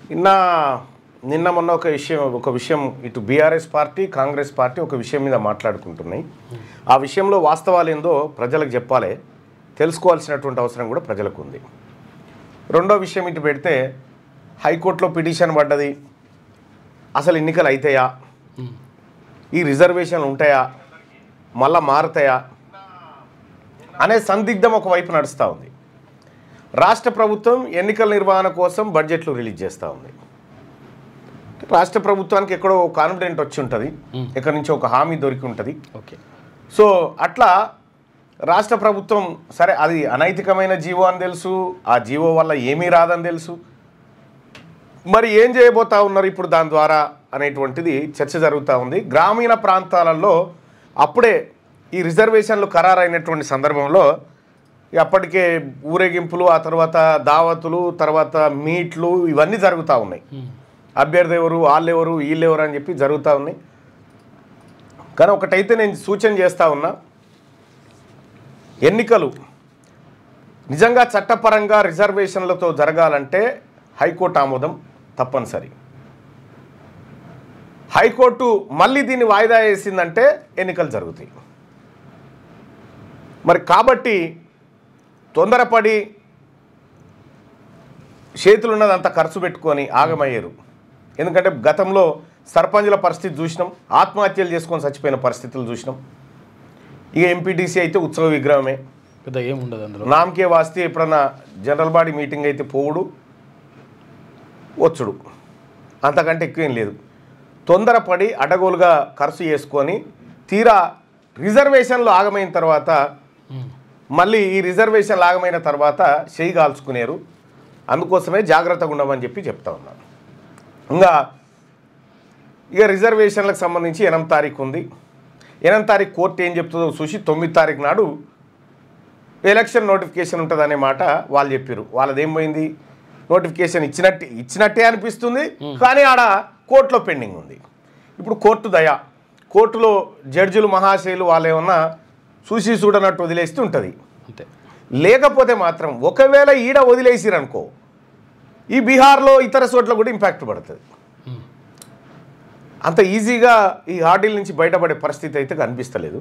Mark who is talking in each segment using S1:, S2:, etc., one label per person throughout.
S1: నిన్న మొన్న ఒక విషయం ఇటు బీఆర్ఎస్ పార్టీ కాంగ్రెస్ పార్టీ ఒక విషయం మీద మాట్లాడుకుంటున్నాయి. ఆ విషయంలో వాస్తవాలు ఏందో ప్రజలకు చెప్పాలి, తెలుసుకోవాల్సినటువంటి అవసరం కూడా ప్రజలకు ఉంది. రెండో విషయం ఇటు పెడితే హైకోర్టులో పిటిషన్ పడ్డది, అసలు ఎన్నికలు అవుతాయా, ఈ రిజర్వేషన్లు ఉంటాయా, మళ్ళా మారుతాయా అనే సందిగ్ధం ఒకవైపు నడుస్తూ ఉంది. రాష్ట్ర ప్రభుత్వం ఎన్నికల నిర్వహణ కోసం బడ్జెట్లు రిలీజ్ చేస్తూ ఉంది. రాష్ట్ర ప్రభుత్వానికి ఎక్కడో కాన్ఫిడెంట్ వచ్చి ఉంటుంది, ఎక్కడి నుంచో ఒక హామీ దొరికి ఉంటుంది.
S2: ఓకే,
S1: సో అట్లా రాష్ట్ర ప్రభుత్వం సరే అది అనైతికమైన జీవో అని తెలుసు, ఆ జీవో వల్ల ఏమీ రాదని తెలుసు, మరి ఏం చేయబోతా ఉన్నారు ఇప్పుడు దాని ద్వారా అనేటువంటిది చర్చ జరుగుతూ ఉంది. గ్రామీణ ప్రాంతాలలో అప్పుడే ఈ రిజర్వేషన్లు ఖరారైనటువంటి సందర్భంలో అప్పటికే ఊరేగింపులు, ఆ తర్వాత దావతులు, తర్వాత మీట్లు ఇవన్నీ జరుగుతూ ఉన్నాయి. అభ్యర్థి ఎవరు, వాళ్ళెవరు, వీళ్ళెవరు అని చెప్పి జరుగుతూ ఉన్నాయి. కానీ ఒకటైతే నేను సూచన చేస్తూ ఉన్నా, ఎన్నికలు నిజంగా చట్టపరంగా రిజర్వేషన్లతో జరగాలంటే హైకోర్టు ఆమోదం తప్పనిసరి. హైకోర్టు మళ్ళీ దీన్ని వాయిదా వేసిందంటే ఎన్నికలు జరుగుతాయి. మరి కాబట్టి తొందరపడి చేతులున్నదంతా ఖర్చు పెట్టుకొని ఆగమయ్యారు. ఎందుకంటే గతంలో సర్పంచుల పరిస్థితి చూసినాం, ఆత్మహత్యలు చేసుకొని చచ్చిపోయిన పరిస్థితులు చూసినాం. ఇక ఎంపీటీసీ అయితే ఉత్సవ విగ్రహమే,
S2: పెద్ద ఏముండదు అందులో.
S1: నామకే వాస్తే ఎప్పుడన్నా జనరల్ బాడీ మీటింగ్ అయితే పోవుడు వచ్చుడు, అంతకంటే ఎక్కువేం లేదు. తొందరపడి అడగోలుగా ఖర్చు చేసుకొని తీరా రిజర్వేషన్లు ఆగమైన తర్వాత మళ్ళీ ఈ రిజర్వేషన్లు ఆగమైన తర్వాత చేయి కాల్చుకునేరు. అందుకోసమే జాగ్రత్తగా ఉండమని చెప్పి చెప్తా ఉన్నాను. ఇంకా ఇక రిజర్వేషన్లకు సంబంధించి 8వ తారీఖు ఉంది. 8వ తారీఖు కోర్టు ఏం చెప్తుందో చూసి 9వ తారీఖు నాడు ఎలక్షన్ నోటిఫికేషన్ ఉంటుందనే మాట వాళ్ళు చెప్పారు. వాళ్ళదేం పోయింది, నోటిఫికేషన్ ఇచ్చినట్టే అనిపిస్తుంది, కానీ ఆడ కోర్టులో పెండింగ్ ఉంది. ఇప్పుడు కోర్టు దయ, కోర్టులో జడ్జిలు మహాశయులు వాళ్ళు ఏమన్నా చూసి చూడనట్టు వదిలేస్తూ ఉంటుంది.
S2: అంతే.
S1: లేకపోతే మాత్రం ఒకవేళ ఈడ వదిలేసిరనుకో ఈ బీహార్లో ఇతర చోట్ల కూడా ఇంపాక్ట్ పడుతుంది. అంత ఈజీగా ఈ హార్డిల్ నుంచి బయటపడే పరిస్థితి అయితే కనిపిస్తలేదు.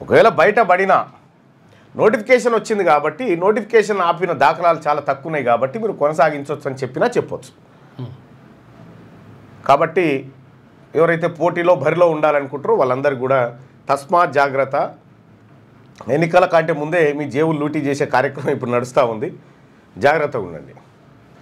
S1: ఒకవేళ బయటపడినా నోటిఫికేషన్ వచ్చింది కాబట్టి, నోటిఫికేషన్ ఆపిన దాఖలాలు చాలా తక్కువ ఉన్నాయి కాబట్టి మీరు కొనసాగించవచ్చు అని చెప్పినా చెప్పొచ్చు. కాబట్టి ఎవరైతే పోటీలో బరిలో ఉండాలనుకుంటారో వాళ్ళందరికీ కూడా తస్మాత్ జాగ్రత్త. ఎన్నికల కంటే ముందే మీ జేబులు లూటీ చేసే కార్యక్రమం ఇప్పుడు నడుస్తూ ఉంది, జాగ్రత్తగా ఉండండి.